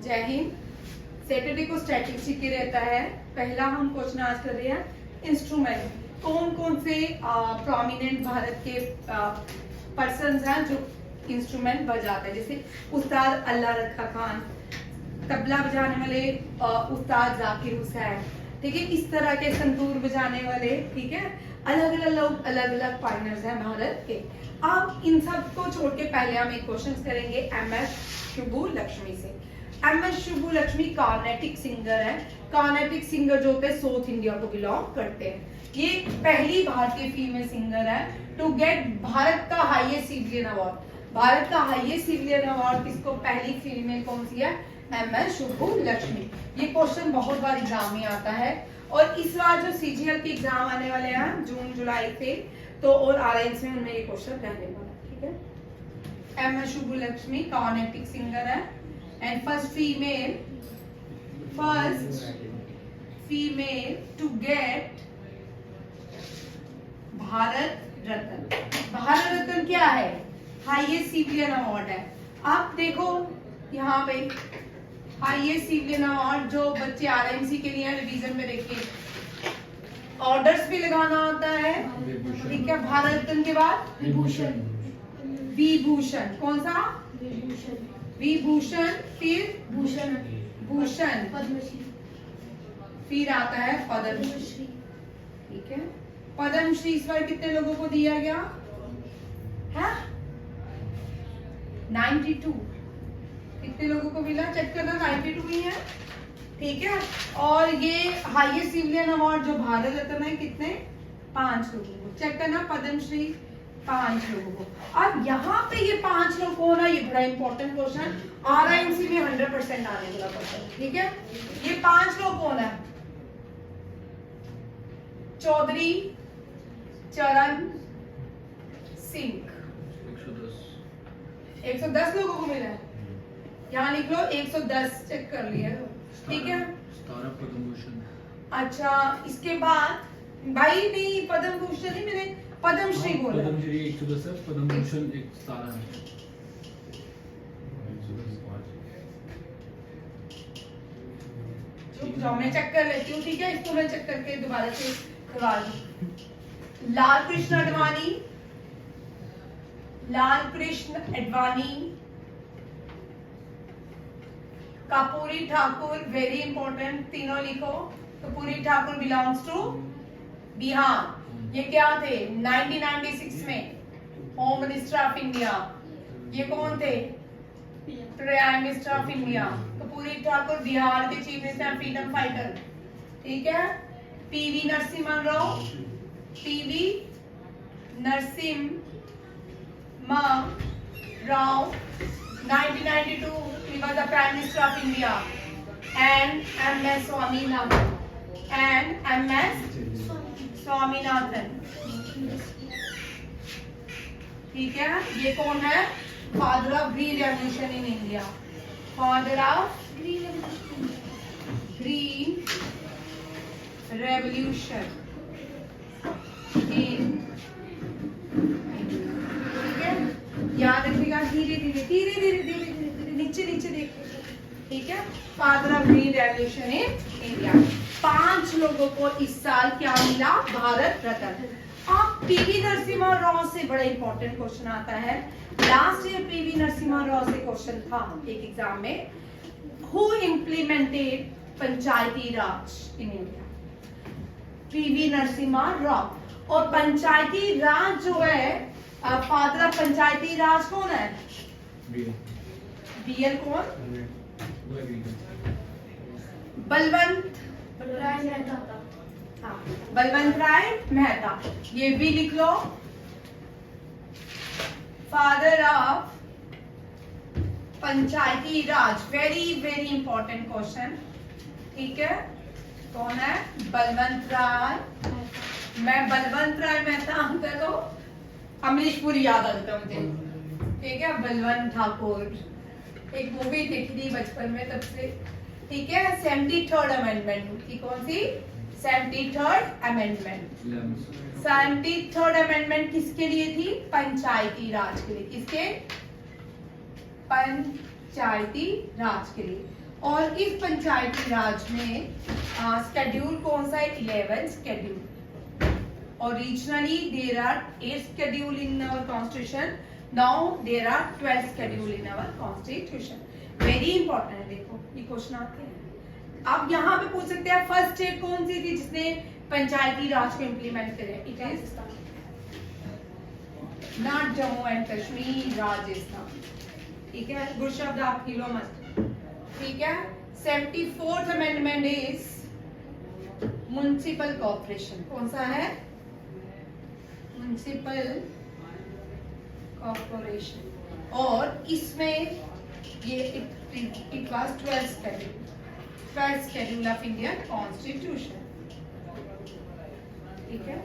जय हिंद। सैटरडे को स्टैटिस्टिक्स की रहता है। पहला हम क्वेश्चन आज कर रहे हैं इंस्ट्रूमेंट। कौन कौन से प्रोमिनेंट भारत के पर्सन्स हैं जो इंस्ट्रूमेंट बजाते हैं, जैसे उस्ताद अल्लाह रखा खान, तबला बजाने वाले उस्ताद जाकिर हुसैन, ठीक है, इस तरह के संतूर बजाने वाले, ठीक है, अलग अलग लोग, अलग अलग पार्टनर्स हैं भारत के। अब इन सब को छोड़ के पहले हम एक क्वेश्चन करेंगे एमएस शुभू लक्ष्मी से। MS Subbu Lakshmi Carnatic singer है। कार्नेटिक सिंगर जो होते हैं साउथ इंडिया को बिलोंग करते हैं। ये पहली भारतीय फीमेल सिंगर है टू गेट भारत का हाईएस्ट सिविलियन अवार्ड। भारत का हाईएस्ट सिविलियन अवार्ड किसको, पहली फीमेल कौन सी है, एमएस शुभू लक्ष्मी। ये क्वेश्चन बहुत बार एग्जाम में आता है और इस बार जो सीजीएल के एग्जाम आने वाले हैं जून जुलाई से, तो और आरएनएस में उनमें ये क्वेश्चन रहने वाला है, ठीक है। MS Subbu Lakshmi Carnatic singer है and first female to get Bharat Ratna. Bharat Ratna क्या है, हाईएस्ट सिविलियन अवार्ड है। आप देखो यहाँ पे हाईएस्ट सिविलियन अवार्ड जो बच्चे आरएमसी के लिए रिवीजन में देखिए, ऑर्डर्स भी लगाना आता है, ठीक है। भारत रत्न के बाद विभूषण, विभूषण, कौन सा, विभूषण, फिर भूषण, भूषण, पद्मश्री, फिर आता है पद्मश्री, ठीक है। पद्मश्री इस बार कितने लोगों को दिया गया है, 92। कितने लोगों को मिला, चेक करना, 92 ही है, ठीक है। और ये हाईएस्ट सिविलियन अवार्ड जो भारत रत्न है कितने, 5 लोगों को, चेक करना, पद्मश्री 5 लोगों को। अब यहाँ पे ये 5 लोग कौन है, ये बड़ा इंपॉर्टेंट क्वेश्चन, आरआईएमसी में 100% आने वाला क्वेश्चन, ठीक है। ये 5 लोग कौन है, चौधरी चरण सिंह। 110 लोगों को मिला है, यहाँ लिख लो 110, चेक कर लिया, ठीक है। पद्म भूषण। अच्छा, इसके बाद भाई नहीं, पद्म भूषण नहीं, मैंने पद्मश्री बोला। पद्मश्री 110 है, पद्म भूषण 17 है। चुप जाओ, मैं चेक कर लेती हूँ, ठीक है। इसको मैं चेक करके दोबारा से करवा दूँ। लाल कृष्ण अडवाणी, लाल कृष्ण अडवाणी, कपूरी ठाकुर, वेरी इंपॉर्टेंट, तीनों लिखो। Karpoori Thakur belongs to Bihar. ये क्या थे, 1996 में होम मिनिस्टर ऑफ इंडिया। ये कौन थे, prime minister of India. Karpoori Thakur Bihar के चीफ मिनिस्टर, फ्रीडम फाइटर, ठीक है। PV Narasimha Rao, PV Narasimha Rao, 1992 he was the Prime Minister of India, and MS Swaminathan, ठीक है। ये कौन है, father of green revolution in India, father of green revolution in, ठीक है। याद रखिएगा, धीरे धीरे धीरे धीरे धीरे धीरे नीचे नीचे देखिए, ठीक है। Father of green revolution in India. 5 लोगों को इस साल क्या मिला, भारत रत्न। अब पीवी नरसिम्हा राव से बड़ा इंपॉर्टेंट क्वेश्चन आता है। Last year PV Narasimha Rao से क्वेश्चन था एक एग्जाम में, who implemented Panchayati Raj in India, PV Narasimha Rao. और पंचायती राज जो है, फादर ऑफ पंचायती राज कौन है, बीएल कौन, बलवंत राय मेहता, हाँ, बलवंत राय मेहता। ये भी लिख लो, father of Panchayati Raj, very very important question, ठीक है। कौन है, बलवंत राय। मैं बलवंत राय मेहता आता तो अमरीश पुरी याद आ जाता मुझे, ठीक है। बलवंत ठाकुर, एक मूवी देखी थी बचपन में तब से, ठीक है। 73rd अमेंडमेंट की, कौन सी, 73rd अमेंडमेंट। 73rd अमेंडमेंट किसके लिए थी, पंचायती राज के लिए। किसके, पंचायती राज के लिए। और इस पंचायती राज में शेड्यूल कौन सा है? 11 शेड्यूल। और regionally there are 8 schedule in our constitution, now there are 12 schedule in our constitution. Very important है, देखो ये क्वेश्चन आते हैं। अब यहाँ पे पूछ सकते हैं फर्स्ट स्टेट कौन सी थी जिसने पंचायती राज को इम्प्लीमेंट करे? It is not Jammu and Kashmir, Rajasthan. ठीक है, गुड शब्द आप किलो मत। ठीक है, 74th amendment is municipal corporation. कौन सा है? Municipal corporation. और इसमें ये it was 12th schedule of Indian constitution. ठीक है,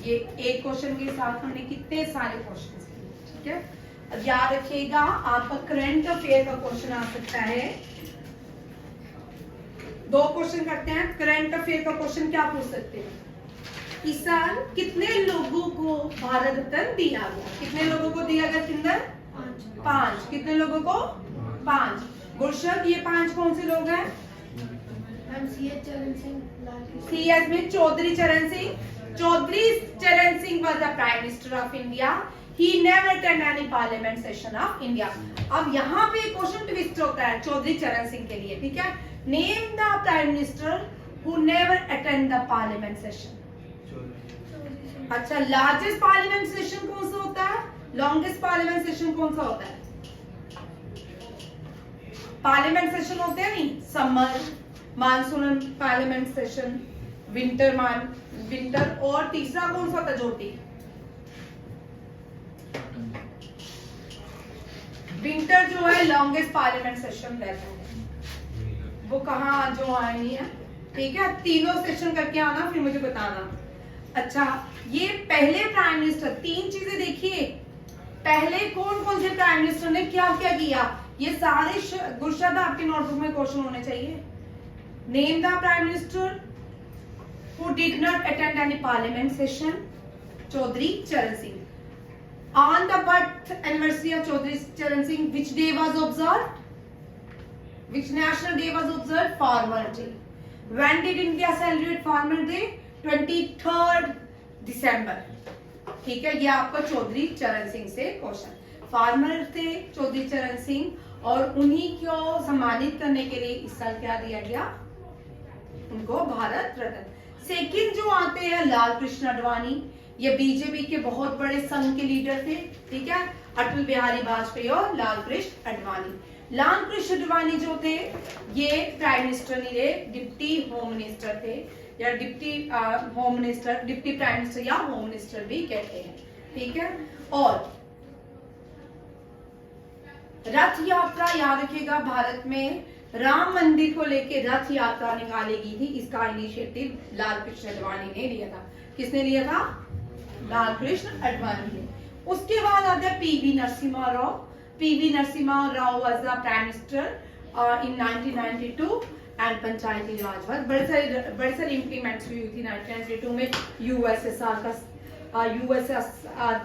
ये एक क्वेश्चन के साथ हमने कितने सारे क्वेश्चन किए। ठीक है, अब याद रखिएगा आपका करंट अफेयर का क्वेश्चन आ सकता है। 2 क्वेश्चन करते हैं। करंट अफेयर का क्वेश्चन क्या पूछ सकते हैं? इस साल कितने लोगों को भारत रत्न दिया गया? कितने लोगों को दिया गया? किंदर 5। कितने लोगों को? 5। गुरशद, ये 5 कौन से लोग हैं? CS में चौधरी चरण सिंह। चौधरी चरण Singh was the Prime Minister of India. He never attended any Parliament session of India. अब यहाँ पे क्वेश्चन ट्विस्ट होता है चौधरी चरण सिंह के लिए। ठीक है, name the prime minister who never attend the Parliament session. अच्छा, लार्जेस्ट पार्लियामेंट सेशन कौन सा होता है? लॉन्गेस्ट पार्लियामेंट सेशन कौन सा होता है? पार्लियामेंट सेशन होते हैं नहीं, summer, monsoon parliament session, winter, और तीसरा कौन सा था ज्योति? विंटर जो है लॉन्गेस्ट पार्लियामेंट सेशन रहता है। वो कहाँ जो आनी है? ठीक है, तीनों सेशन करके आना, फिर मुझे बताना। अच्छा, ये पहले प्राइम मिनिस्टर, 3 चीजें देखिए। पहले कौन कौन से प्राइम मिनिस्टर ने क्या क्या किया, ये सारे गुरशद आपके नोटबुक में क्वेश्चन होने चाहिए। Name the prime minister who did not attend any parliament session, Chaudhary Charan Singh. On the birth anniversary of Chaudhary Charan Singh, which day was observed? Which national day was observed? Farmer Day. When did India celebrate Farmer Day? 23rd December. ठीक है, ये आपका चौधरी चरण सिंह से question. Farmer थे चौधरी चरण सिंह, और उन्हीं को सम्मानित करने के लिए इस साल क्या दिया गया? उनको भारत रत्न। सेकंड जो आते हैं लाल कृष्ण आडवाणी, ये बीजेपी के बहुत बड़े संघ के लीडर थे। ठीक है, अटल बिहारी वाजपेयी और लाल कृष्ण आडवाणी। लाल कृष्ण आडवाणी जो थे ये प्राइम मिनिस्टर नहीं रहे, डिप्टी होम मिनिस्टर थे, या deputy home minister, deputy prime minister या होम मिनिस्टर भी कहते हैं। ठीक है, और रथ यात्रा याद रखिएगा, भारत में राम मंदिर को लेके रथ यात्रा निकाली गई थी। इसका इनिशिएटिव लाल कृष्ण आडवाणी ने लिया था। किसने लिया था? लाल कृष्ण आडवाणी ने। उसके बाद आता है PV Narasimha Rao. PV Narasimha Rao was the prime minister in 1992 and Panchayati Raj पर बड़े सारे इंप्लीमेंट्स हुई थी। 1992 में यूएसएसआर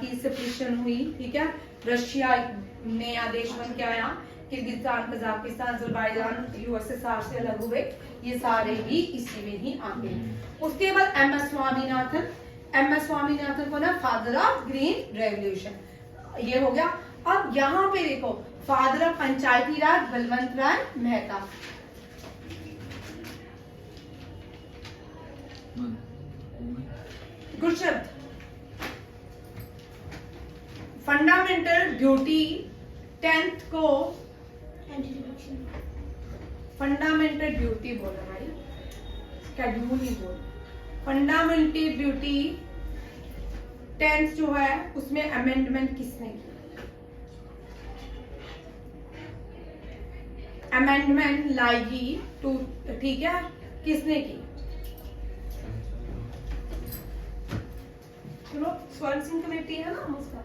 की सेपरेशन हुई। ठीक है, रशिया नया देश बन के आया, किर्गिस्तान, कजाकिस्तान, अजरबैजान यूएसएसआर से अलग हुए, ये सारे भी इसी में ही आते हैं। उसके बाद एमएस स्वामीनाथन को ना फादर ऑफ ग्रीन रेवोल्यूशन, ये हो गया। अब यहाँ पे देखो father of Panchayati Raj Balwant Rai Mehta. Good शब्द। फंडामेंटल ड्यूटी 10th को फंडामेंटल ड्यूटी बोला भाई, शेड्यूल ही बोल। फंडामेंटल ड्यूटी 10th जो है उसमें अमेंडमेंट किसने की? अमेंडमेंट लाएगी टू, ठीक है, किसने की? चलो स्वर्ण सिंह कमेटी है ना उसका।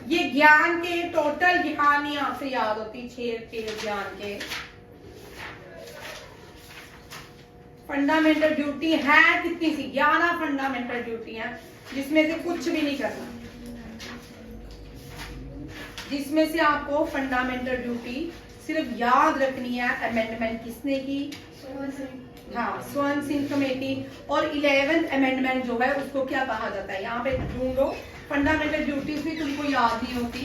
ये ज्ञान के टोटल ज्ञान ही आपसे याद होती, 6 ज्ञान के। फंडामेंटल ड्यूटी है कितनी सी? 11 फंडामेंटल ड्यूटी है, जिसमें से कुछ भी नहीं करना। जिसमें से आपको फंडामेंटल ड्यूटी सिर्फ याद रखनी है, अमेंडमेंट किसने की, हाँ स्वर्ण सिंह कमेटी। और 11th अमेंडमेंट जो है उसको क्या कहा जाता है, यहाँ पे ढूंढो। फंडामेंटल ड्यूटीज भी तुमको याद नहीं होती।